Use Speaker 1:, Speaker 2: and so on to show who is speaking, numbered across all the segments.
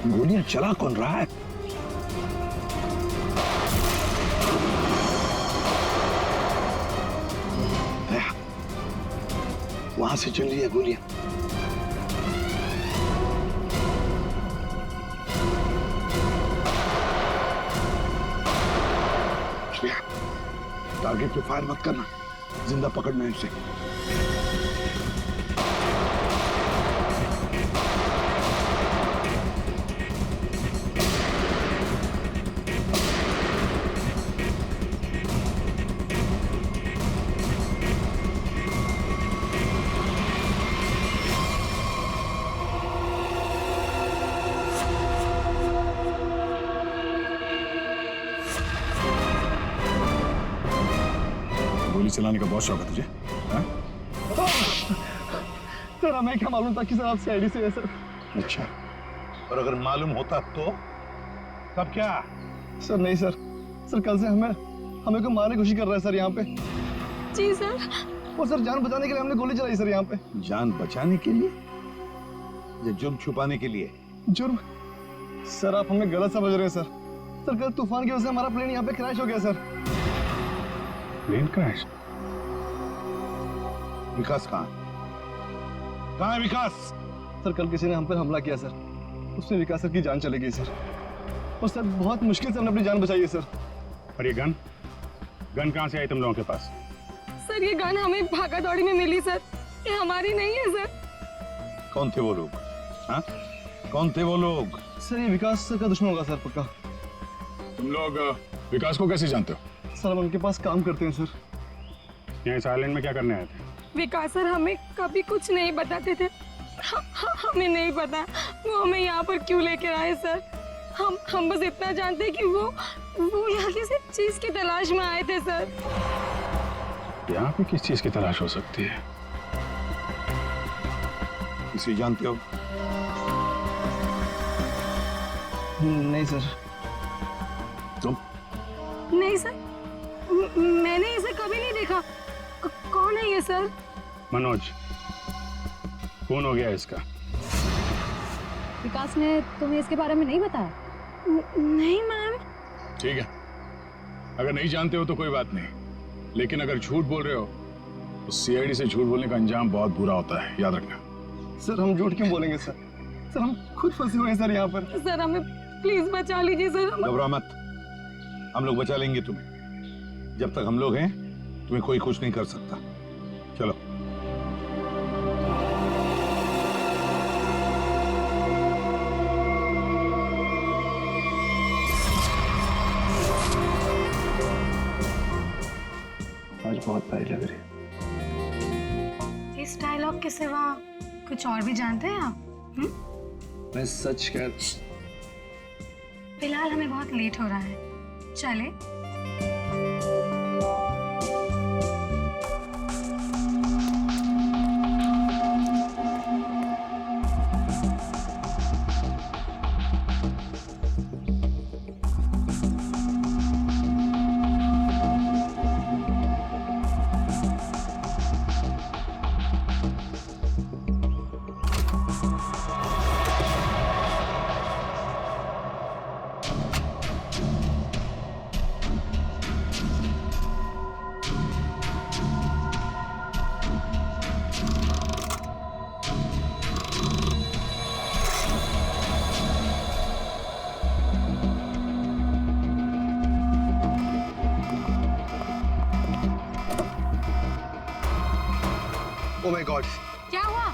Speaker 1: गोलियां चला कौन रहा है? वहां से चल रही है गोलियां। टारगेट पे फायर मत करना, जिंदा पकड़ना है उसे। गोली चलाने का बहुत शौक है तुझे? हाँ?
Speaker 2: सर हमें क्या मालूम था कि सर आप सीआईडी से है सर।
Speaker 1: अच्छा, और अगर मालूम होता तो तब क्या?
Speaker 2: सर नहीं सर, सर कल से हमें को मारने की कोशिश कर रहा है सर यहाँ पे।
Speaker 3: जी सर।
Speaker 2: वो सर जान बचाने के लिए हमने गोली चलाई सर यहाँ पे।
Speaker 1: जान बचाने के लिए या जुर्म छुपाने के लिए?
Speaker 2: जुर्म? सर आप हमें गलत समझ रहे हैं सर। सर कल तूफान की वजह से हमारा प्लेन यहाँ पे क्रैश हो गया सर।
Speaker 1: Plane crash? विकास कहाँ है विकास?
Speaker 2: सर कल किसी ने हम पर हमला किया सर, उसमें विकास सर की जान चली गई सर। और सर बहुत मुश्किल से हमने अपनी जान बचाई है सर।
Speaker 4: और ये गन कहाँ से आई तुम लोगों के पास?
Speaker 3: सर ये गन हमें भागा दौड़ी में मिली सर, ये हमारी नहीं है सर।
Speaker 1: कौन थे वो लोग? हाँ, कौन थे वो लोग?
Speaker 2: सर ये विकास सर का दुश्मन होगा सर पक्का।
Speaker 4: तुम लोग विकास को कैसे जानते हो?
Speaker 2: सर हम उनके पास काम करते हैं सर।
Speaker 4: यहाँ इस आइलैंड में क्या करने आए थे?
Speaker 3: विकास सर हमें कभी कुछ नहीं बताते थे। हमें नहीं पता वो हमें यहाँ पर क्यों लेकर आए सर। हम बस इतना जानते हैं कि वो यहाँ किसी चीज की तलाश में आए थे सर।
Speaker 4: यहाँ पे किस चीज की तलाश हो सकती है?
Speaker 1: इसे जानते हो?
Speaker 2: नहीं सर।
Speaker 1: तुम?
Speaker 3: नहीं सर, मैंने इसे कभी नहीं देखा। कौन है ये सर?
Speaker 4: मनोज, कौन हो गया इसका?
Speaker 5: विकास ने तुम्हें इसके बारे में नहीं बताया?
Speaker 3: नहीं मैम।
Speaker 4: ठीक है, अगर नहीं जानते हो तो कोई बात नहीं, लेकिन अगर झूठ बोल रहे हो तो सीआईडी से झूठ बोलने का अंजाम बहुत बुरा होता है, याद रखना।
Speaker 2: सर हम झूठ क्यों बोलेंगे सर? सर हम खुद फंसे हुए हैं सर यहाँ पर।
Speaker 3: सर हमें प्लीज बचा लीजिए सर।
Speaker 1: घबरा मत, हम लोग बचा लेंगे तुम्हें। जब तक हम लोग हैं तुम्हें कोई कुछ नहीं कर सकता। चलो।
Speaker 2: आज बहुत प्यारी लग रही है।
Speaker 3: इस डायलॉग के सिवा कुछ और भी जानते हैं आप?
Speaker 2: मैं सच कह।
Speaker 3: फिलहाल हमें बहुत लेट हो रहा है, चले?
Speaker 2: ओह माय गॉड,
Speaker 3: क्या हुआ?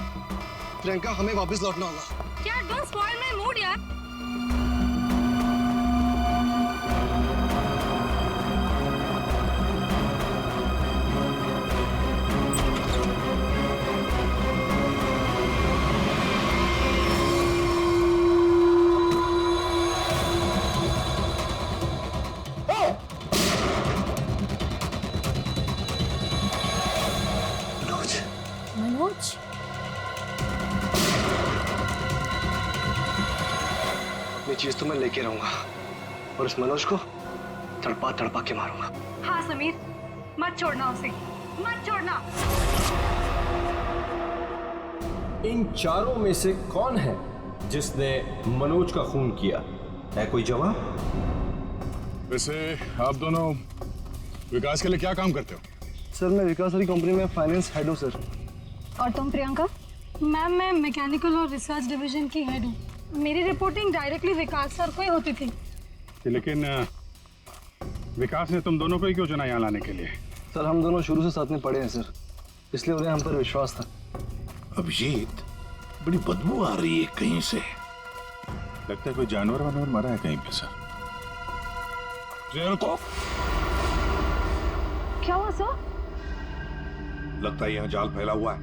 Speaker 2: प्रियंका हमें वापस लौटना होगा।
Speaker 3: क्या डोंट स्पॉइल माय मूड यार।
Speaker 5: मनोज,
Speaker 2: अपनी चीज तो मैं लेके रहूंगा और इस मनोज को तड़पा तड़पा के मारूंगा।
Speaker 3: हाँ समीर, मत छोड़ना उसे, मत छोड़ना।
Speaker 6: इन चारों में से कौन है जिसने मनोज का खून किया, है कोई जवाब?
Speaker 4: वैसे आप दोनों विकास के लिए क्या काम करते हो?
Speaker 2: सर मैं विकास की कंपनी में फाइनेंस हेड हूँ सर।
Speaker 5: और तुम प्रियंका?
Speaker 3: मैम मैं मैकेनिकल और रिसर्च डिवीजन की हेड हूँ। मेरी रिपोर्टिंग डायरेक्टली विकास सर को ही होती थी।
Speaker 4: लेकिन विकास ने तुम दोनों को ही क्यों चुना यहाँ लाने के लिए?
Speaker 2: सर हम दोनों शुरू से साथ में पढ़े हैं सर, इसलिए उन्हें हम पर विश्वास था।
Speaker 1: अभिजीत, बड़ी बदबू आ रही है कहीं से।
Speaker 4: लगता है कोई जानवर वानवर मरा है कहीं पे सर।
Speaker 1: रुको,
Speaker 5: क्या हुआ सर?
Speaker 1: लगता है यहाँ जाल फैला हुआ है,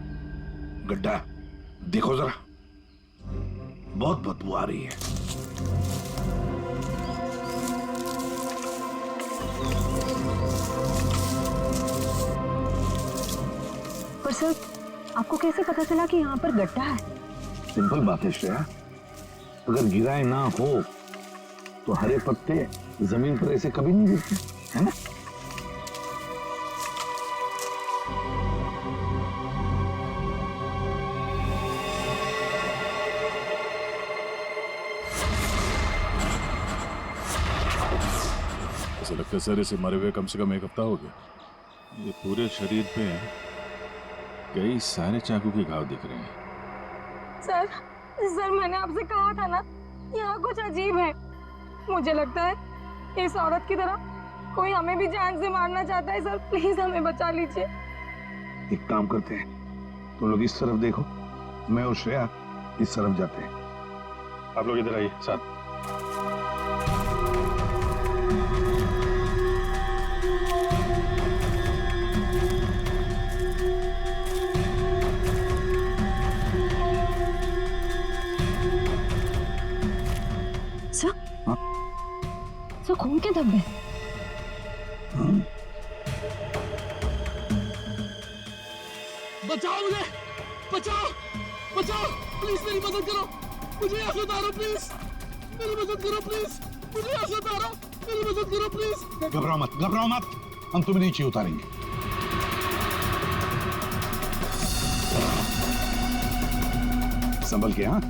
Speaker 1: गड्ढा है। देखो जरा, बहुत बदबू आ रही है।
Speaker 5: पर सर आपको कैसे पता चला कि यहाँ पर गड्ढा है?
Speaker 1: सिंपल बात है श्रेया, अगर गिराए ना हो तो हरे पत्ते जमीन पर ऐसे कभी नहीं गिरते, है ना?
Speaker 4: ऐसा लगता है सर इसे मरे हुए कम से कम 1 हफ्ता हो गया। ये पूरे शरीर पे कई सारे चाकू के घाव दिख रहे हैं।
Speaker 3: सर मैंने आपसे कहा था ना, यहाँ कुछ अजीब है। मुझे लगता है इस औरत की तरह कोई हमें भी जान से मारना चाहता है। सर प्लीज हमें बचा लीजिए।
Speaker 1: एक काम करते हैं, तुम लोग इस तरफ देखो, मैं और श्रेया इस तरफ जाते हैं।
Speaker 4: आप लोग इधर आइए साथ।
Speaker 5: सर सर खून के धब्बे।
Speaker 2: बचाओ मुझे, बचाओ बचाओ, प्लीज मेरी मदद करो, मुझे यहाँ से उतारो प्लीज, मेरी मदद करो प्लीज, मुझे यहाँ से उतारो, मेरी मदद करो प्लीज।
Speaker 1: घबराओ मत, घबराओ मत, हम तुम्हें नीचे उतारेंगे। संभल के, हाँ?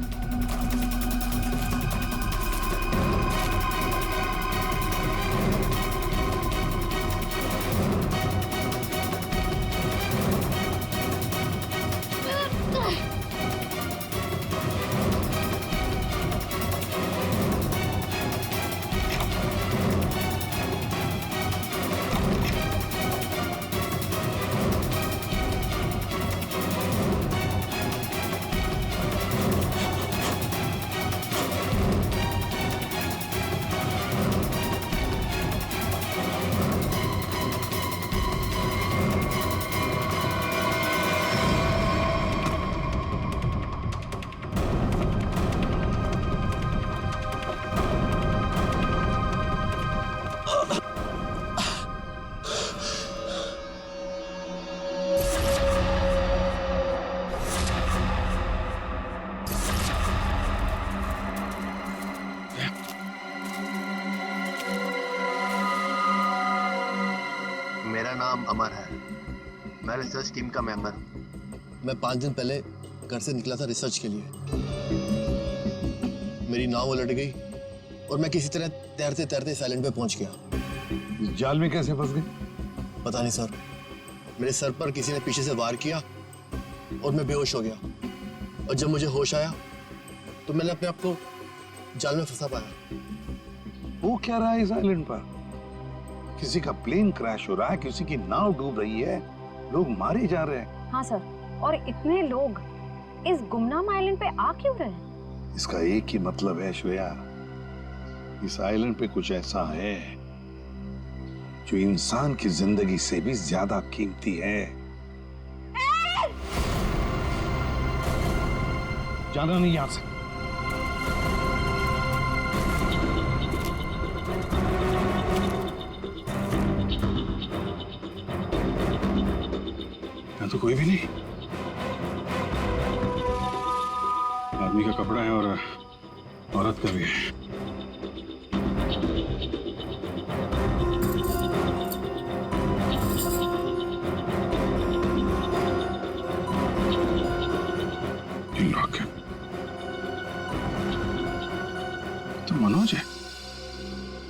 Speaker 7: मेरा नाम अमर है, मैं रिसर्च टीम का मेंबर हूँ। मैं 5 दिन पहले घर से निकला था रिसर्च के लिए। मेरी नाव उलट गई और मैं किसी तरह तैरते तैरते इस आइलैंड पे पहुंच गया।
Speaker 1: इस जाल में कैसे फंस गए?
Speaker 7: पता नहीं सर, मेरे सर पर किसी ने पीछे से वार किया और मैं बेहोश हो गया। और जब मुझे होश आया तो मैंने अपने आप को जाल में फंसा पाया।
Speaker 1: वो क्या रहा है इस आइलैंड पर? किसी का प्लेन क्रैश हो रहा है, किसी की नाव डूब रही है, लोग मारे जा रहे हैं।
Speaker 5: हाँ सर, और इतने लोग इस गुमनाम आइलैंड पे आ क्यों रहे हैं?
Speaker 1: इसका एक ही मतलब है श्रेया, इस आइलैंड पे कुछ ऐसा है जो इंसान की जिंदगी से भी ज्यादा कीमती है। जाना नहीं यहां से।
Speaker 4: यहाँ तो कोई भी नहीं। आदमी का कपड़ा है और औरत का भी है।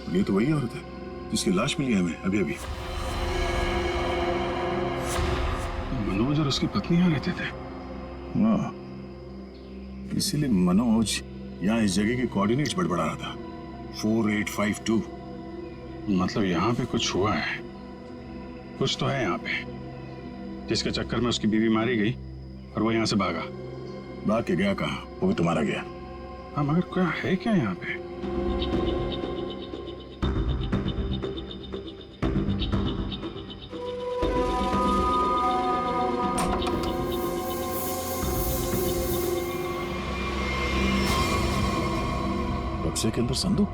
Speaker 4: ये तो वही औरत है जिसकी लाश मिली है हमें अभी अभी। मनोज और उसकी पत्नी यहाँ रहते थे। हाँ, इसीलिए मनोज यहाँ इस जगह के कोऑर्डिनेट्स बड़बड़ा रहा था। 4852 मतलब यहाँ पे कुछ हुआ है, कुछ तो है यहाँ पे, जिसके चक्कर में उसकी बीवी मारी गई और वो यहाँ से भागा। भाग के गया कहाँ? वो भी तुम्हारा गया। हाँ, मगर क्या है क्या यहाँ पे? बक्से के अंदर संदूक।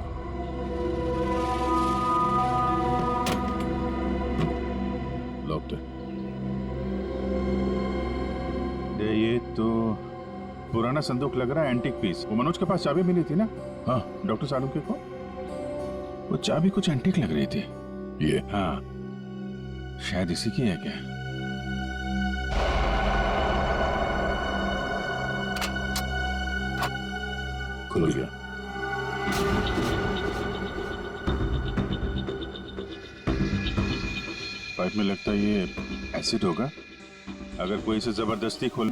Speaker 4: लॉक्ड है। ये तो पुराना संदूक लग रहा है, एंटीक पीस। वो मनोज के पास चाबी मिली थी ना? हाँ, डॉक्टर सालुंके को वो चाबी कुछ एंटीक लग रही थी। ये हाँ, शायद इसी की है क्या? खुल गया। पाइप में लगता है ये एसिड होगा। अगर कोई इसे जबरदस्ती खोल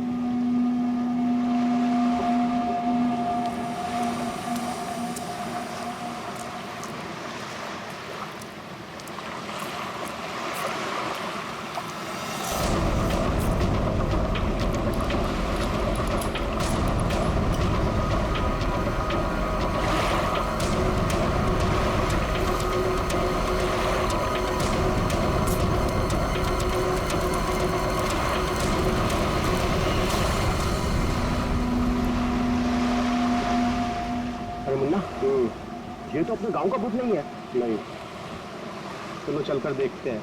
Speaker 7: ये तो अपने गांव का भूत नहीं है। नहीं, चलो चलकर देखते हैं।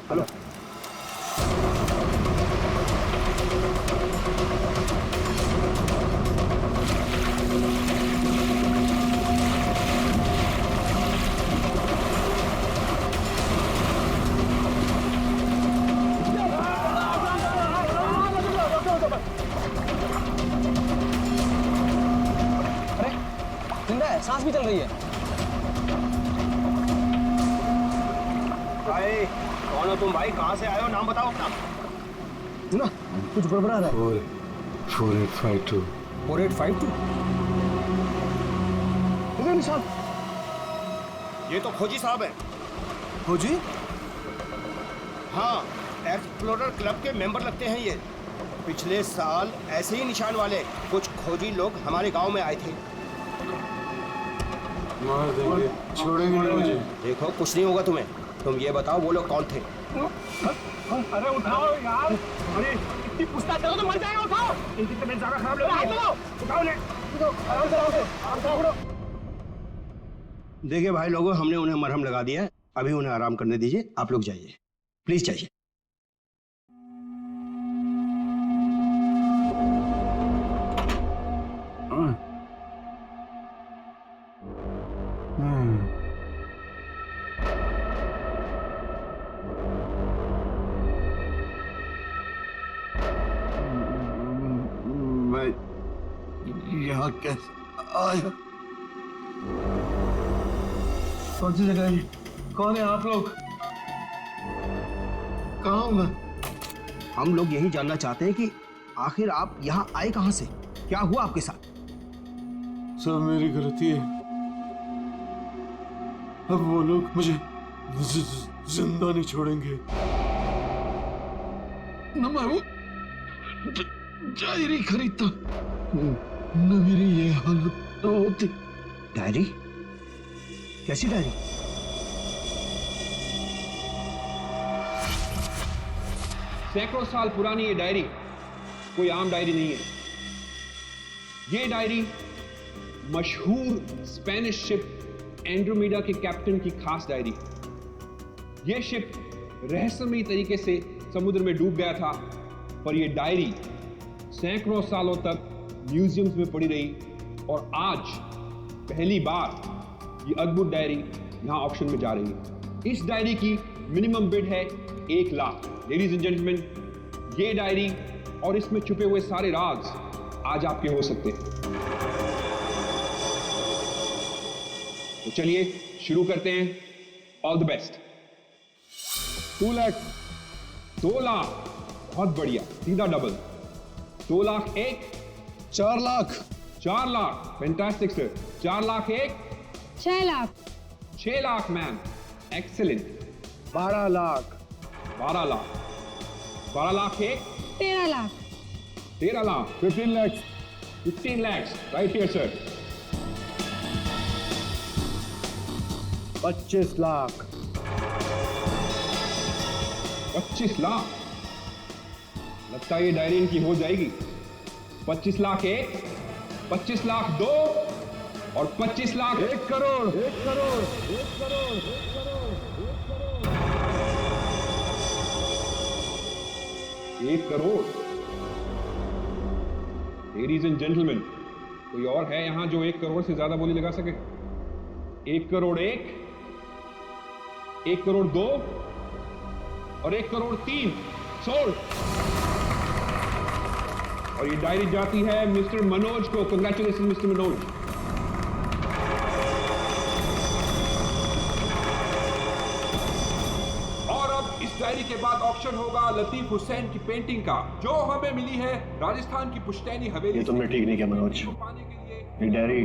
Speaker 7: चलो।
Speaker 2: सांस भी चल रही है।
Speaker 7: भाई कौन हो तुम? भाई कहाँ से आए हो? नाम बताओ अपना। ना कुछ गड़बड़ा रहा है।
Speaker 6: 4852
Speaker 7: 4852 साहब, ये तो खोजी साहब है।
Speaker 2: खोजी?
Speaker 7: हाँ, एक्सप्लोरर क्लब के मेंबर लगते हैं ये। पिछले साल ऐसे ही निशान वाले कुछ खोजी लोग हमारे गांव में आए थे।
Speaker 6: मार देंगे, छोड़ेंगे नहीं मुझे।
Speaker 7: देखो कुछ नहीं होगा तुम्हें। तुम ये बताओ वो लोग कौन थे?
Speaker 2: अरे उठाओ यार, अरे इतनी पूछताछ करो तो मर जाएगा। उठाओ, इनकी तबीयत ज्यादा खराब लग रही है। उठाओ ले, आराम से।
Speaker 7: देखिए भाई लोगों, हमने उन्हें मरहम लगा दिया है, अभी उन्हें आराम करने दीजिए। आप लोग जाइए, प्लीज जाइए।
Speaker 1: मैं यहाँ कैसे आया?
Speaker 2: कौन सी जगह है? कौन है आप लोग?
Speaker 1: कहाँ हूँ मैं?
Speaker 7: हम लोग यही जानना चाहते हैं कि आखिर आप यहाँ आए कहाँ से? क्या हुआ आपके साथ?
Speaker 6: सब मेरी गलती है। अब वो लोग मुझे जिंदा नहीं छोड़ेंगे।
Speaker 1: न मैं वो डायरी खरीदता, न मेरी ये हालत होती।
Speaker 7: डायरी? कैसी डायरी?
Speaker 8: सैकड़ों साल पुरानी ये डायरी कोई आम डायरी नहीं है। ये डायरी मशहूर स्पेनिश शिप एंड्रोमेडा के कैप्टन की खास डायरी। ये शिप रहस्यमयी तरीके से समुद्र में डूब गया था, पर यह डायरी सैकड़ों सालों तक म्यूजियम्स में पड़ी रही और आज पहली बार ये अद्भुत डायरी यहां ऑक्शन में जा रही है। इस डायरी की मिनिमम बिड है 1 लाख। लेडीज एंड जेंटलमैन, ये डायरी और इसमें छुपे हुए सारे राज आज आपके हो सकते हैं। तो चलिए शुरू करते हैं। All the best. 2 lakh, 2 lakh, बहुत बढ़िया, सीधा double. 2 lakh 1,
Speaker 7: 4 lakh,
Speaker 8: 4 lakh, fantastic sir. 4 lakh 1,
Speaker 3: 6 lakh,
Speaker 8: 6 lakh ma'am, excellent.
Speaker 7: 12 lakh,
Speaker 8: 12 lakh, 12 lakh 1,
Speaker 3: 13 lakh,
Speaker 8: 13 lakh,
Speaker 4: 15 lakhs.
Speaker 8: 15 lakhs, right here sir।
Speaker 7: 25 lakh,
Speaker 8: 25 lakh, लगता है ये डायरी इनकी हो जाएगी। 25 लाख 1, 25 लाख 2 और 25 lakh
Speaker 4: 1 crore.
Speaker 8: 1 crore. 1 crore. Ladies and gentleman, कोई और है यहां जो 1 करोड़ से ज्यादा बोली लगा सके? 1 करोड़ 1, 1 करोड़ 2 और 1 करोड़ 3 सोल्ड। और ये डायरी जाती है मिस्टर मनोज को। Congratulation mister Manoj. और अब इस डायरी के बाद ऑक्शन होगा लतीफ हुसैन की पेंटिंग का, जो हमें मिली है राजस्थान की पुश्तैनी हवेली।
Speaker 7: ये तुमने ठीक नहीं किया मनोज।
Speaker 8: पाने के लिए
Speaker 7: ये डायरी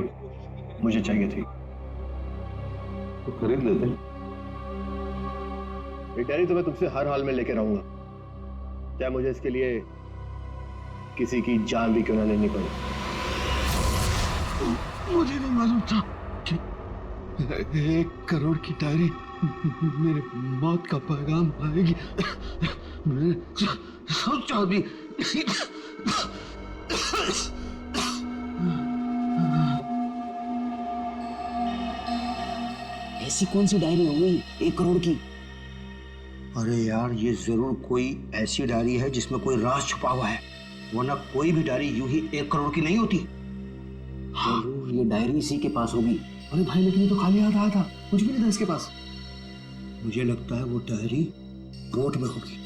Speaker 7: मुझे चाहिए थी।
Speaker 1: तो खरीद लेते।
Speaker 7: ये डायरी तो मैं तुमसे हर हाल में लेके रहूंगा, चाहे मुझे इसके लिए किसी की जान भी क्यों ना लेनी पड़े।
Speaker 2: मुझे नहीं मालूम था कि 1 करोड़ की डायरी मेरे मौत का पैगाम आएगी। मैंने सोचा भी
Speaker 9: ऐसी कौन सी डायरी हो गई 1 करोड़ की?
Speaker 10: अरे यार, ये जरूर कोई ऐसी डायरी है जिसमें कोई राज छुपा हुआ है, वरना कोई भी डायरी यूं ही 1 करोड़ की नहीं होती।
Speaker 9: जरूर ये डायरी इसी के पास होगी। अरे भाई, लेकिन ये तो खाली हाथ आया था, कुछ भी नहीं था इसके पास।
Speaker 10: मुझे लगता है वो डायरी बोट में होगी।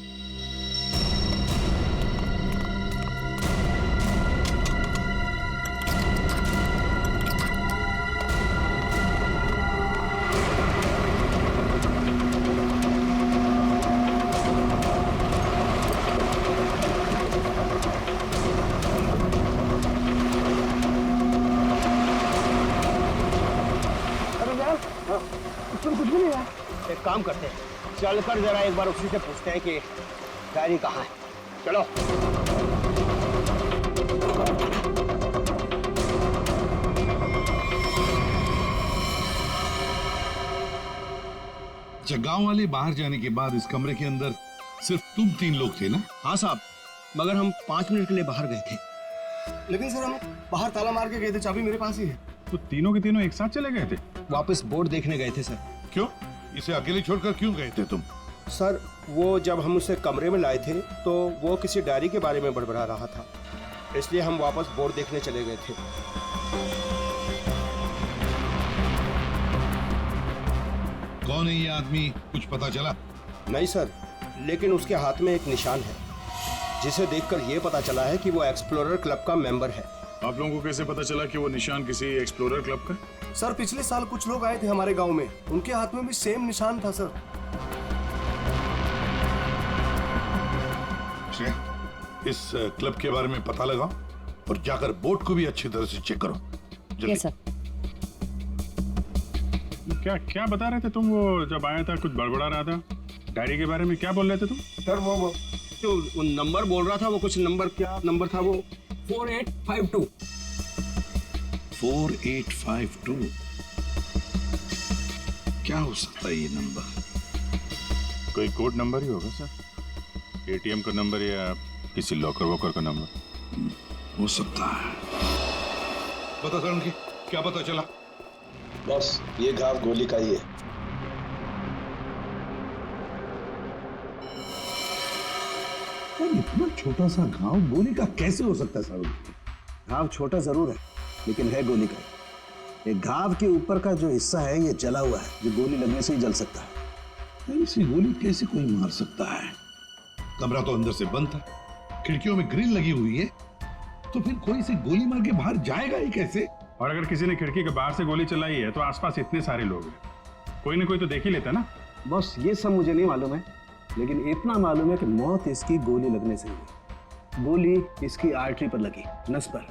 Speaker 7: एक काम करते हैं, चलकर जरा एक बार उसी से पूछते हैं कि डायरी कहाँ है। चलो।
Speaker 1: अच्छा, गांव वाले बाहर जाने के बाद इस कमरे के अंदर सिर्फ तुम 3 लोग थे ना?
Speaker 7: हाँ साहब, मगर हम 5 मिनट के लिए बाहर गए थे। लेकिन सर, हम बाहर ताला मार के गए थे, चाबी मेरे पास ही है।
Speaker 4: तो तीनों के तीनों एक साथ चले गए थे?
Speaker 7: वापस बोर्ड देखने गए थे सर।
Speaker 1: क्यों? इसे अकेले छोड़कर क्यों गए थे तुम?
Speaker 11: सर, वो जब हम उसे कमरे में लाए थे तो वो किसी डायरी के बारे में बड़बड़ा रहा था, इसलिए हम वापस बोर्ड देखने चले गए थे।
Speaker 1: कौन है ये आदमी, कुछ पता चला?
Speaker 11: नहीं सर, लेकिन उसके हाथ में एक निशान है, जिसे देखकर ये पता चला है कि वो एक्सप्लोरर क्लब का मेंबर है।
Speaker 4: आप लोगों को कैसे पता चला कि वो निशान किसी एक्सप्लोरर क्लब का?
Speaker 11: सर, पिछले साल कुछ लोग आए थे हमारे गांव में, उनके हाथ में भी सेम निशान था सर।
Speaker 1: इस क्लब के बारे में पता लगाओ और जाकर बोर्ड को भी अच्छी तरह से चेक करो।
Speaker 5: Yes sir.
Speaker 4: क्या क्या बता रहे थे तुम? वो जब आया था कुछ बड़बड़ा रहा था, डायरी के बारे में क्या बोल रहे थे तुम?
Speaker 11: सर, वो जो नंबर बोल रहा था, वो कुछ नंबर, क्या नंबर था वो? 4852।
Speaker 1: 4852 क्या हो सकता है ये नंबर?
Speaker 4: कोई कोड नंबर ही होगा सर, एटीएम का नंबर या किसी लॉकर वॉकर का नंबर
Speaker 1: हो सकता है। पता करो कि क्या पता चला?
Speaker 12: बस ये घाव गोली का ही है।
Speaker 1: इतना छोटा सा घाव गोली का कैसे हो सकता है साहब?
Speaker 10: घाव छोटा जरूर है, लेकिन है गोली का। ये घाव के ऊपर का जो हिस्सा है ये जला हुआ है, जो गोली लगने से ही जल सकता है।
Speaker 1: ऐसी गोली कैसे कोई मार सकता है? कमरा तो अंदर से बंद था, खिड़कियों में ग्रिल लगी हुई है, तो फिर कोई से गोली मार के बाहर जाएगा ही कैसे?
Speaker 4: और अगर किसी ने खिड़की के बाहर से गोली चलाई है तो आसपास इतने सारे लोग हैं, कोई ना कोई तो देख ही लेता ना।
Speaker 9: बस ये सब मुझे नहीं मालूम है, लेकिन इतना मालूम है कि मौत इसकी गोली लगने से हुई। गोली इसकी आर्टरी पर लगी, नस पर।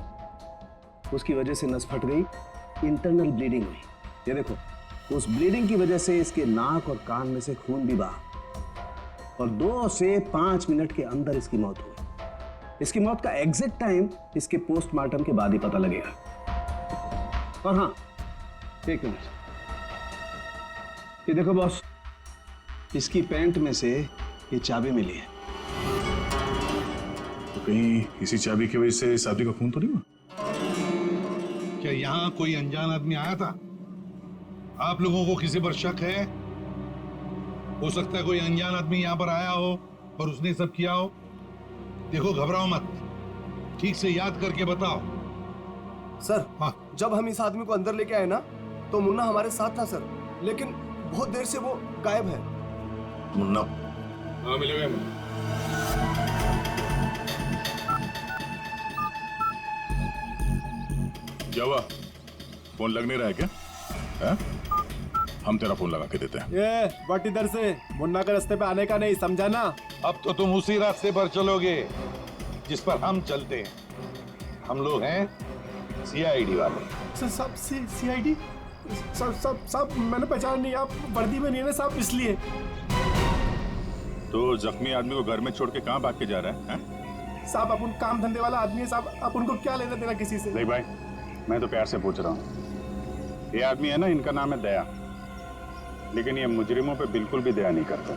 Speaker 9: उसकी वजह से नस फट गई, इंटरनल ब्लीडिंग हुई। ये देखो, उस ब्लीडिंग की वजह से इसके नाक और कान में से खून भी बहा और 2 से 5 मिनट के अंदर इसकी मौत हुई। इसकी मौत का एग्जैक्ट टाइम इसके पोस्टमार्टम के बाद ही पता लगेगा। और हाँ, एक मिनट, ये देखो बॉस, इसकी पैंट में से ये चाबी मिली है।
Speaker 4: तो कहीं इसी चाबी की वजह से इस आदमी का खून तो नहीं हुआ?
Speaker 1: क्या यहाँ कोई अनजान आदमी आया था? आप लोगों को किसी पर शक है? हो सकता है कोई अनजान आदमी यहाँ पर आया हो और उसने सब किया हो। देखो, घबराओ मत, ठीक से याद करके बताओ।
Speaker 11: सर, हाँ, जब हम इस आदमी को अंदर लेके आए ना, तो मुन्ना हमारे साथ था सर, लेकिन बहुत देर से वो गायब है।
Speaker 1: मुन्ना?
Speaker 4: हाँ, मिलेगा। क्या हुआ? फोन लग नहीं रहा है क्या? है? हम तेरा फोन लगा के देते हैं।
Speaker 11: ये बट इधर से मुन्ना के रास्ते पे आने का नहीं, समझा ना?
Speaker 1: अब तो तुम उसी रास्ते पर चलोगे जिस पर हम चलते हैं। हम लोग हैं सीआईडी वाले।
Speaker 11: सब सीआईडी? सब मैंने पहचान नहीं, आप वर्दी में नहीं है ना साहब, इसलिए।
Speaker 4: तो जख्मी आदमी को घर में छोड़ के कहाँ भाग के जा रहा है?
Speaker 11: साहब, अपन काम धंधे वाला आदमी है साहब, आप उनको क्या लेना देना किसी से?
Speaker 4: नहीं भाई, मैं तो प्यार से पूछ रहा हूँ। ये आदमी है ना, इनका नाम है दया, लेकिन ये मुजरिमों पे बिल्कुल भी दया नहीं करता।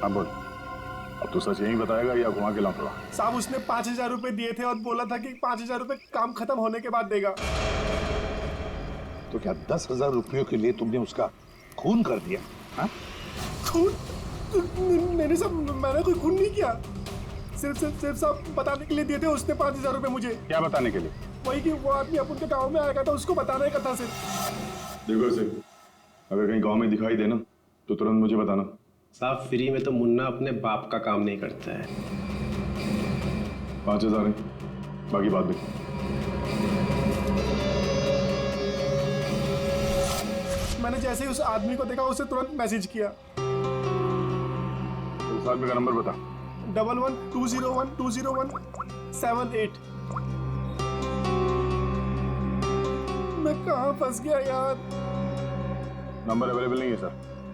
Speaker 4: हाँ बोल, अब तो सच यही बताएगा या घुमा के लाऊंगा?
Speaker 11: साहब, उसने 5,000 रुपए दिए थे और बोला था कि 5,000 रुपए काम खत्म होने के बाद देगा।
Speaker 1: तो क्या 10,000 रुपयों के लिए तुमने उसका खून कर दिया? हाँ?
Speaker 11: खून? मैंने कोई खून नहीं किया। सिर्फ साहब बताने के लिए दिए थे उसने 5,000 रुपए मुझे।
Speaker 4: क्या बताने के लिए?
Speaker 11: वही कि वो आदमी अपन के गाँव में आएगा था, उसको बताने का था सिर्फ।
Speaker 4: देखो सिर्फ, अगर कहीं गांव में दिखाई देना तो तुरंत मुझे बताना।
Speaker 9: साहब, फ्री में तो मुन्ना अपने बाप का काम नहीं करता है।
Speaker 4: 5,000 है, बाकी बात देखो।
Speaker 11: मैंने जैसे ही उस आदमी को देखा, उसे तुरंत मैसेज किया।
Speaker 4: उस आदमी का नंबर बता।
Speaker 11: 11-201-201-78। मैं कहाँ फंस गया यार?
Speaker 4: नंबर अवेलेबल नहीं है सर।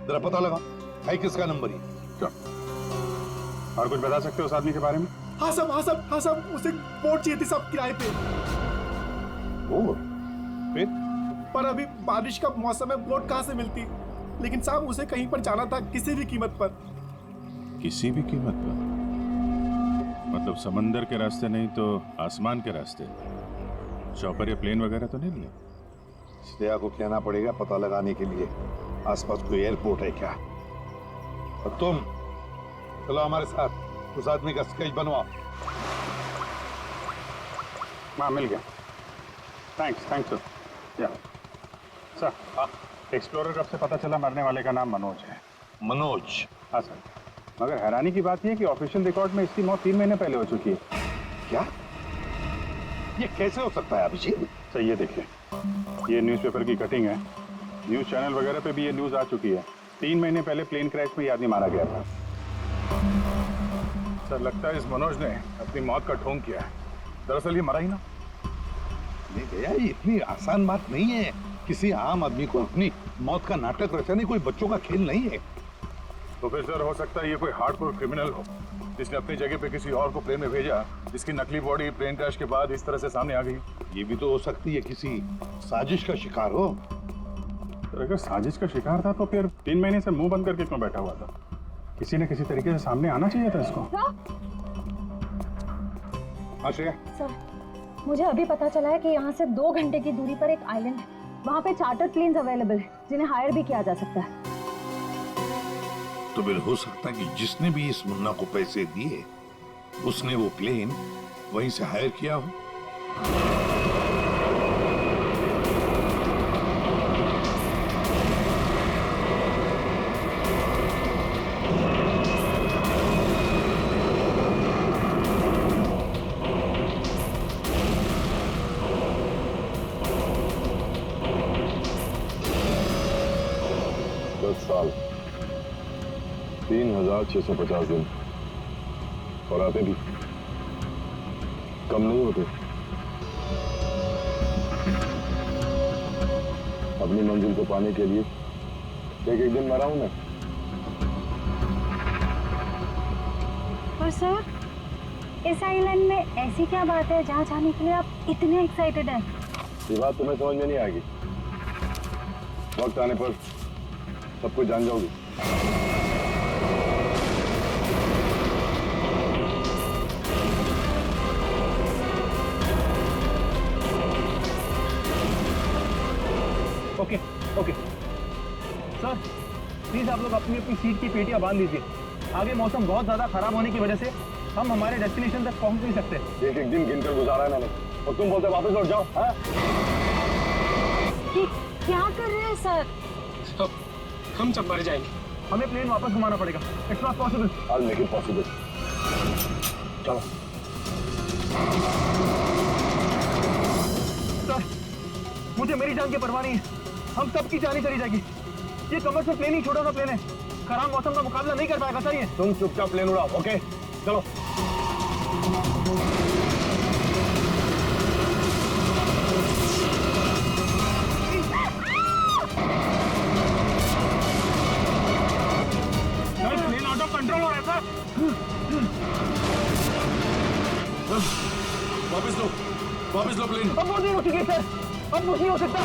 Speaker 1: जरा पता लगा है किसका नंबर है।
Speaker 4: क्या और कुछ बता सकते हो उस आदमी के बारे में?
Speaker 11: हाँ साहब, उसे बोट चाहिए थी साहब, किराए पे।
Speaker 1: फिर?
Speaker 11: पर अभी बारिश का मौसम है, बोट कहाँ से मिलती? लेकिन साहब, उसे कहीं पर जाना था, किसी भी कीमत पर।
Speaker 4: किसी भी कीमत पर? मतलब समंदर के रास्ते नहीं तो आसमान के रास्ते? चॉपर या प्लेन वगैरह तो नहीं लिया?
Speaker 1: श्रेया को कहना पड़ेगा पता लगाने के लिए आसपास कोई एयरपोर्ट है क्या। और तुम चलो हमारे साथ, उस आदमी का स्केच बनवाओ।
Speaker 4: हाँ, मिल गया। Thanks sir. या सर, एक्सप्लोरर कब से पता चला मरने वाले का नाम मनोज है?
Speaker 1: मनोज?
Speaker 4: हाँ सर, मगर हैरानी की बात यह है कि ऑफिशियल रिकॉर्ड में इसकी मौत 3 महीने पहले हो चुकी है।
Speaker 1: क्या? ये कैसे हो सकता है अभिषेक?
Speaker 4: सर ये देखिए, ये न्यूज़पेपर की कटिंग है, न्यूज़ चैनल वगैरह पे भी ये न्यूज़ आ चुकी है। 3 महीने पहले प्लेन क्रैश में ये आदमी मारा गया था। सर लगता है इस मनोज ने अपनी मौत का ढोंग किया है। दरअसल ये मरा ही ना।
Speaker 1: नहीं भैया, ये इतनी आसान बात नहीं है किसी आम आदमी को अपनी मौत का नाटक रचाने। कोई बच्चों का खेल नहीं है।
Speaker 4: तो फिर सर हो सकता है ये कोई हार्डकोर क्रिमिनल हो जिसने अपनी जगह पे किसी और को प्लेन में भेजा, जिसकी नकली बॉडी प्लेन क्रैश के बाद इस तरह से सामने आ गई।
Speaker 1: ये भी तो हो सकती है किसी साजिश का शिकार हो।
Speaker 4: तो अगर साजिश का शिकार था तो फिर 3 महीने से मुंह बंद करके क्यों बैठा हुआ था? किसी न किसी तरीके से सामने आना चाहिए था इसको। हाँ श्रेया।
Speaker 5: सर, मुझे अभी पता चला है कि यहाँ से 2 घंटे की दूरी पर एक आइलैंड है। वहाँ पे चार्टर प्लेन्स अवेलेबल है जिन्हें हायर भी किया जा सकता है।
Speaker 1: तो फिर हो सकता है कि जिसने भी इस मुन्ना को पैसे दिए उसने वो प्लेन वहीं से हायर किया हो।
Speaker 4: 650 दिन और आते भी कम नहीं होते। अपनी मंजिल को पाने के लिए एक एक दिन मरा हूं मैं।
Speaker 5: पर सर, इस आइलैंड में ऐसी क्या बात है जहाँ जाने के लिए आप इतने एक्साइटेड हैं?
Speaker 4: ये बात तुम्हें समझ में नहीं आएगी, वक्त आने पर सब कुछ जान जाओगी।
Speaker 9: ओके ओके सर, प्लीज आप लोग अपनी अपनी सीट की पेटियां बांध लीजिए। आगे मौसम बहुत ज्यादा खराब होने की वजह से हम हमारे डेस्टिनेशन तक पहुंच नहीं सकते।
Speaker 4: एक एक दिन गिनकर गुजारा है मैंने और तुम बोलते वापस लौट जाओ। हाँ?
Speaker 5: क्या कर रहे हैं सर?
Speaker 9: हम सब मर जाएंगे, हमें प्लेन वापस घुमाना पड़ेगा। It's not possible.
Speaker 4: I'll make it possible। चलो।
Speaker 9: सर, मुझे मेरी जान की परवाह नहीं है, हम सबकी जान चली जाएगी। ये कमर्शियल प्लेन ही छोटा सा प्लेन है, खराब मौसम का मुकाबला नहीं कर पाएगा सर ये।
Speaker 4: तुम चुपचाप प्लेन उड़ाओ, ओके? चलो।
Speaker 9: प्लेन आउट ऑफ कंट्रोल हो रहा है सर।
Speaker 4: वापस लो प्लेन।
Speaker 9: अब वो नहीं हो चुकी है सर, अब कुछ नहीं हो सकता।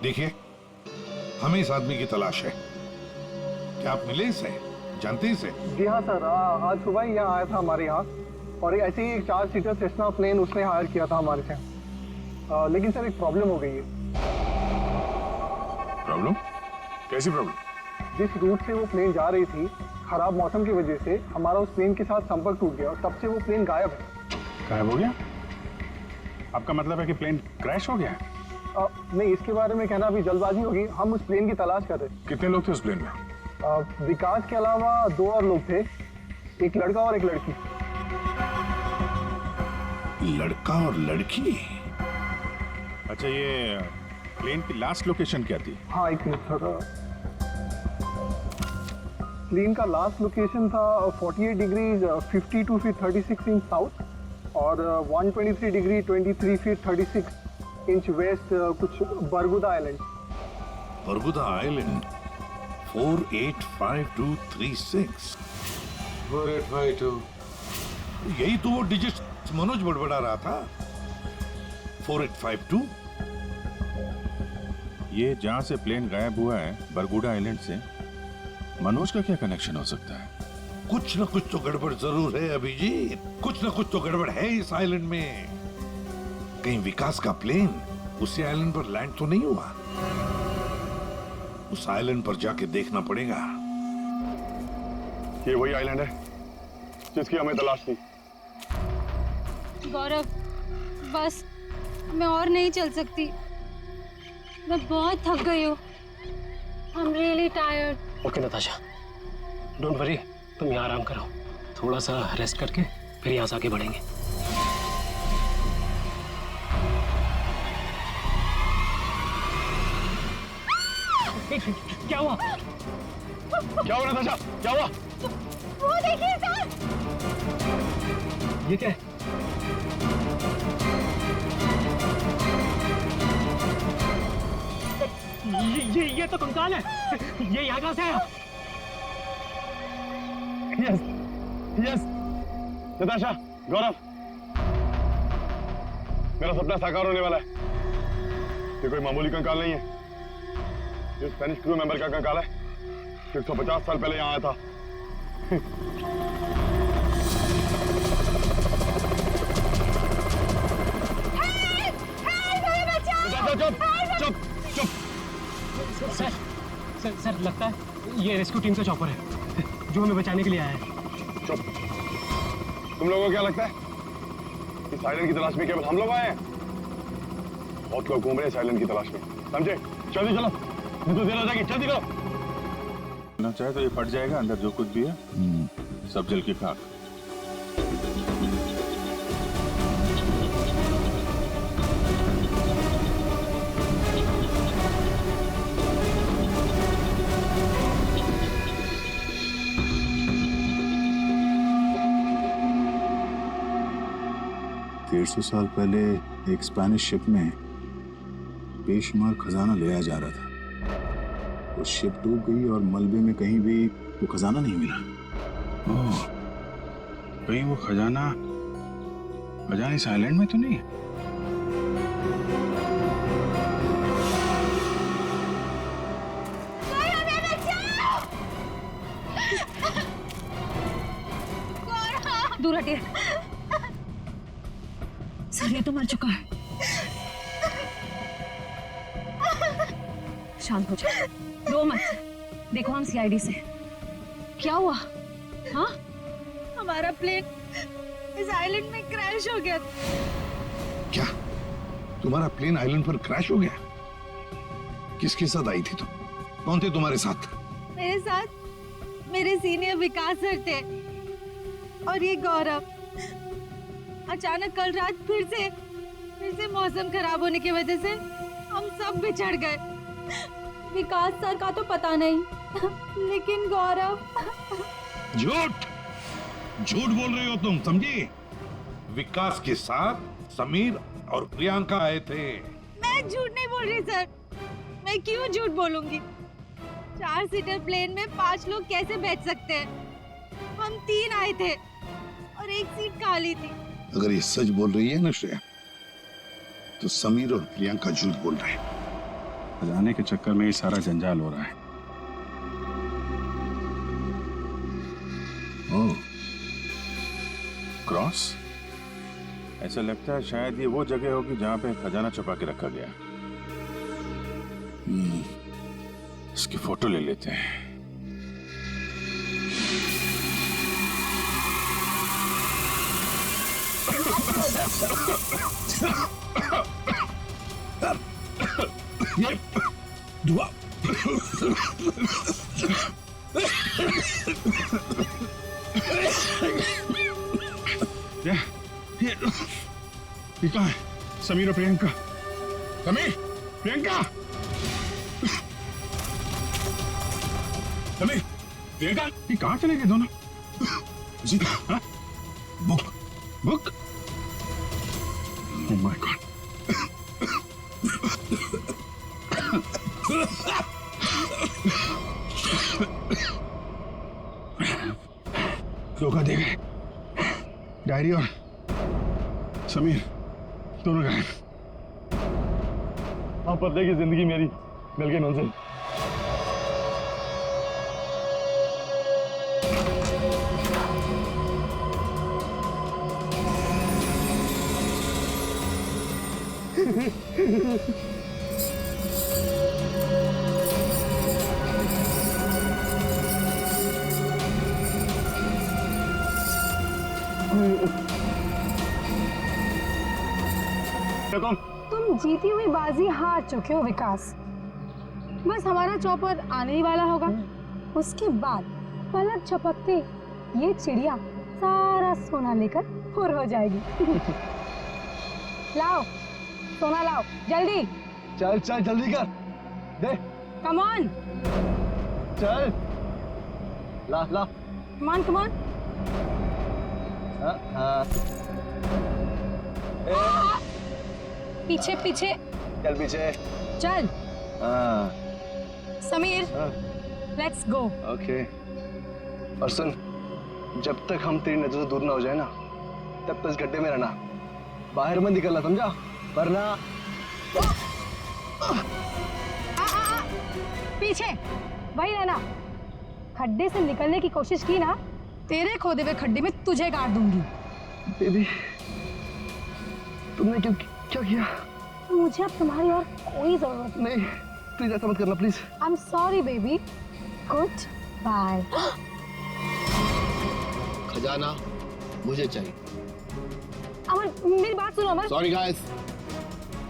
Speaker 1: देखिए, हमें इस आदमी की तलाश है। क्या आप मिले इसे? जानते इसे?
Speaker 9: जी हाँ सर, आज सुबह ही यहाँ आया था हमारे यहाँ और ऐसे ही एक 4 सीटर सेस्ना प्लेन उसने हायर किया था हमारे से। लेकिन सर एक प्रॉब्लम हो गई है।
Speaker 4: प्रॉब्लम? कैसी प्रॉब्लम?
Speaker 9: जिस रूट से वो प्लेन जा रही थी, खराब मौसम की वजह से हमारा उस प्लेन के साथ संपर्क टूट गया और तब से वो प्लेन गायब है।
Speaker 4: गायब हो गया? आपका मतलब है कि प्लेन क्रैश हो गया है?
Speaker 9: नहीं, इसके बारे में कहना अभी जल्दबाजी होगी। हम उस प्लेन की तलाश कर रहे थे।
Speaker 4: कितने लोग थे उस प्लेन में?
Speaker 9: विकास के अलावा 2 और लोग थे, एक लड़का और एक लड़की।
Speaker 4: लड़का और लड़की? अच्छा, ये प्लेन की लास्ट लोकेशन क्या थी?
Speaker 9: हाँ, एक मिनट सर। प्लेन का लास्ट लोकेशन था 48 डिग्री 52 फीट 36 इंच साउथ और 123 डिग्री 23 फीट 36 इंच वेस्ट, कुछ बरगुदा आइलैंड।
Speaker 1: बरगुदा आइलैंड 485236।
Speaker 6: 4852।
Speaker 1: यही तो वो डिजिट मनोज बड़बड़ा रहा था। 4852।
Speaker 4: ये जहां से प्लेन गायब हुआ है, बरगुडा आइलैंड से, मनोज का क्या कनेक्शन हो सकता है?
Speaker 1: कुछ ना कुछ तो गड़बड़ जरूर है अभिजीत, कुछ ना कुछ तो गड़बड़ है इस आइलैंड में। कहीं विकास का प्लेन उसी आइलैंड पर लैंड तो नहीं हुआ? उस आइलैंड पर जाके देखना पड़ेगा।
Speaker 4: ये वही आइलैंड है जिसकी हमें तलाश थी।
Speaker 3: गौरव, बस मैं और नहीं चल सकती, मैं बहुत थक गई हूँ। I am really tired.
Speaker 13: Okay Natasha, don't worry, तुम यहाँ आराम करो, थोड़ा सा रेस्ट करके फिर यहाँ से आगे बढ़ेंगे।
Speaker 9: क्या हुआ?
Speaker 4: क्या हुआ नताशा? क्या हुआ?
Speaker 5: वो देखिए सर।
Speaker 9: ये क्या है?
Speaker 13: ये तो कंकाल है। ये यहाँ कहाँ से आया?
Speaker 14: यस यस नताशा, गौरव, मेरा सपना साकार होने वाला है। ये कोई मामूली कंकाल नहीं है, ये स्पेनिश क्रू मेंबर का कंकाल है, 150 साल पहले यहाँ आया था। चुप चुप चुप।
Speaker 13: सर लगता है ये रेस्क्यू टीम का चॉपर है जो हमें बचाने के लिए आया है।
Speaker 14: चुप। तुम लोगों को क्या लगता है इस आइलैंड की तलाश में केवल हम लोग आए हैं? बहुत लोग घूम रहे हैं इस आइलैंड की तलाश में, समझे? जल्दी चलो, नहीं तो देर हो जाएगी, जल्दी करो।
Speaker 4: ना चाहे तो ये फट जाएगा, अंदर जो कुछ भी है सब जल के खाक। सौ साल पहले एक स्पेनिश शिप में बेशुमार खजाना ले आया जा रहा था। वो शिप डूब गई और मलबे में कहीं भी वो खजाना नहीं मिला। ओह, कहीं वो खजाना इस आइलैंड में तो नहीं है?
Speaker 5: दूर हटिए। सर ये तो मर चुका है। शांत हो जाओ, रो मत। देखो हम सीआईडी से। क्या हुआ? हाँ,
Speaker 3: हमारा प्लेन इस आइलैंड में क्रैश हो गया।
Speaker 1: क्या तुम्हारा प्लेन आइलैंड पर क्रैश हो गया? किसके साथ आई थी तुम? कौन थे तुम्हारे साथ?
Speaker 3: मेरे साथ मेरे सीनियर विकास सर थे और ये गौरव। अचानक कल रात फिर से मौसम खराब होने की वजह से हम सब बिछड़ गए। विकास सर का तो पता नहीं, लेकिन गौरव।
Speaker 1: झूठ बोल रही हो तुम, समझी? विकास के साथ समीर और प्रियंका आए थे।
Speaker 3: मैं झूठ नहीं बोल रही सर, मैं क्यों झूठ बोलूंगी? 4 सीटर प्लेन में 5 लोग कैसे बैठ सकते हैं? हम 3 आए थे और एक सीट खाली थी।
Speaker 1: अगर ये सच बोल रही है ना श्रेया, तो समीर और प्रियंका झूठ बोल रहे हैं।
Speaker 4: खजाने के चक्कर में ये सारा जंजाल हो रहा है। ओह, क्रॉस? ऐसा लगता है शायद ये वो जगह होगी जहां पे खजाना छुपा के रखा गया। इसकी फोटो ले लेते हैं।
Speaker 1: ये दुआ ये कहाँ है? समीर और प्रियंका। समीर, प्रियंका, समीर, प्रियंका, ये कहाँ चले गए दोनों? जी, हाँ? बुक? Oh my God! धोखा दे गए। डायरी और समीर दोनों गए। आप पते की जिंदगी मेरी मिल गई मंजिल।
Speaker 3: तुम जीती हुई बाजी हार चुके हो विकास। बस हमारा चौपर आने ही वाला होगा, उसके बाद पलक झपकते ये चिड़िया सारा सोना लेकर फुर हो जाएगी। लाओ सोना लाओ जल्दी।
Speaker 14: चल चल जल्दी कर दे।
Speaker 3: कम ऑन,
Speaker 14: चल ला ला।
Speaker 3: Come on come on. पीछे पीछे
Speaker 14: चल पीछे
Speaker 3: चल। Sameer, let's go.
Speaker 9: ओके। और सुन, जब तक हम तेरी नजर से दूर ना हो जाए ना, तब तक इस गड्ढे में रहना, बाहर मत निकलना, समझा? वरना
Speaker 3: पीछे वही रहना। खड्डे से निकलने की कोशिश की ना, तेरे खोदे हुए खड्डे में तुझे गाड़ दूंगी।
Speaker 9: बेबी, तुमने क्या किया?
Speaker 3: मुझे अब तुम्हारी और कोई जरूरत
Speaker 9: नहीं, प्लीज ऐसा मत करना, please.
Speaker 3: I am sorry baby, good bye.
Speaker 7: खजाना मुझे चाहिए।
Speaker 3: अमर, मेरी बात सुनो अमर।
Speaker 7: सॉरी गाइस,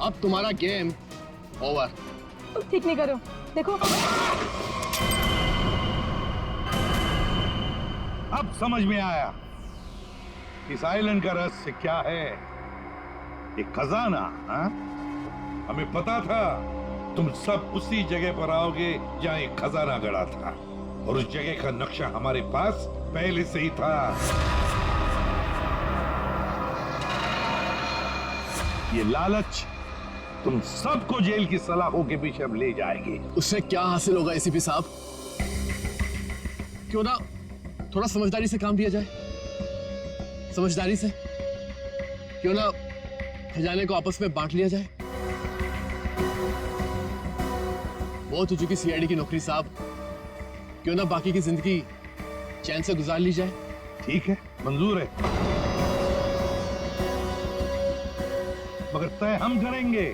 Speaker 7: अब तुम्हारा गेम ओवर।
Speaker 3: तुम ठीक नहीं करो, देखो।
Speaker 1: अब समझ में आया इस आइलैंड का रहस्य क्या है। एक खजाना, हाँ? हमें पता था तुम सब उसी जगह पर आओगे जहां एक खजाना गड़ा था, और उस जगह का नक्शा हमारे पास पहले से ही था। ये लालच तुम सबको जेल की सलाखों के पीछे अब ले जाएगी।
Speaker 7: उससे क्या हासिल होगा एसीपी साहब? क्यों ना थोड़ा समझदारी से काम लिया जाए? समझदारी से क्यों ना खजाने को आपस में बांट लिया जाए? बहुत हो चुकी सीआईडी की नौकरी साहब, क्यों ना बाकी की जिंदगी चैन से गुजार ली जाए?
Speaker 1: ठीक है, मंजूर है, मगर तय हम करेंगे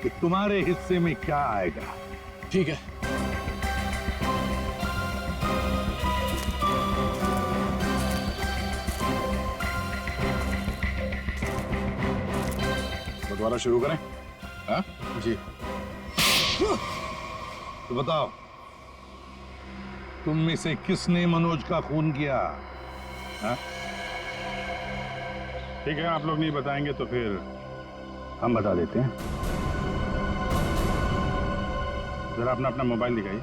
Speaker 1: कि तुम्हारे हिस्से में क्या आएगा।
Speaker 7: ठीक है।
Speaker 4: दोबारा शुरू करें? हाँ?
Speaker 7: जी।
Speaker 1: तो बताओ, तुम में से किसने मनोज का खून किया? हाँ?
Speaker 4: ठीक है, आप लोग नहीं बताएंगे तो फिर हम बता देते हैं। जरा अपना अपना मोबाइल दिखाइए।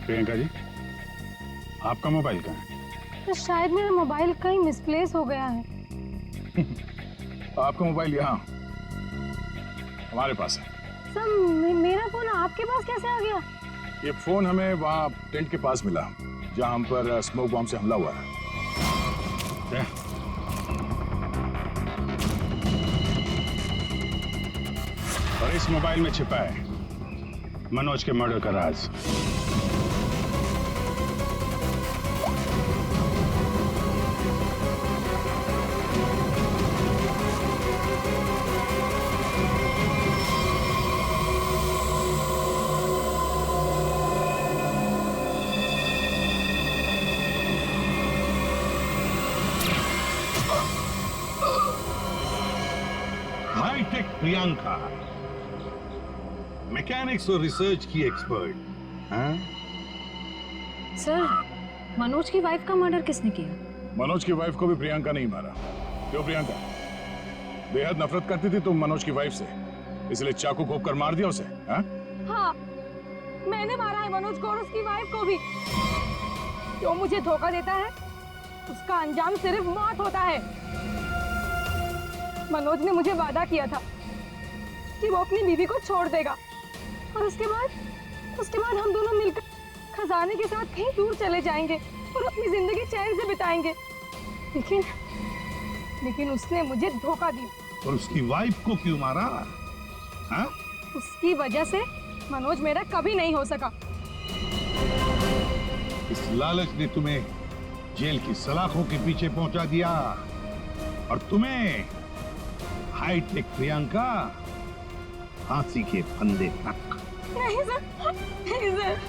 Speaker 4: प्रियंका जी, आपका मोबाइल कहाँ है?
Speaker 3: तो शायद मेरा मोबाइल कहीं मिसप्लेस हो गया है।
Speaker 4: आपका मोबाइल यहाँ हमारे पास है।
Speaker 3: सर, मेरा फोन आपके पास कैसे आ गया?
Speaker 4: ये फोन हमें वहाँ टेंट के पास मिला जहाँ हम पर स्मोक बॉम्ब से हमला हुआ है। और इस मोबाइल में छिपा है मनोज के मर्डर का राज।
Speaker 1: हाईटेक प्रियंका, मैकेनिक्स और रिसर्च की एक्सपर्ट। हाँ?
Speaker 5: सर, मनोज की वाइफ का मर्डर किसने किया?
Speaker 4: मनोज की वाइफ को भी प्रियंका नहीं मारा। क्यों प्रियंका? बेहद नफरत करती थी तुम मनोज की वाइफ से, इसलिए चाकू घोंप कर मार दिया उसे? हाँ?
Speaker 3: हाँ, मैंने मारा है मनोज को और उसकी वाइफ को भी। जो मुझे धोखा देता है उसका अंजाम सिर्फ मौत होता है। मनोज ने मुझे वादा किया था कि वो अपनी बीवी को छोड़ देगा, और उसके बाद हम दोनों मिलकर खजाने के साथ कहीं दूर चले जाएंगे और अपनी जिंदगी चैन से बिताएंगे। लेकिन उसने मुझे धोखा दिया।
Speaker 1: और उसकी वाइफ को क्यों मारा? हाँ?
Speaker 3: उसकी वजह से मनोज मेरा कभी नहीं हो सका।
Speaker 1: इस लालच ने तुम्हें जेल की सलाखों के पीछे पहुंचा दिया, और तुम्हें हाईटेक प्रियंका फांसी के फंदे तक।
Speaker 3: नहीं सर, नहीं सर।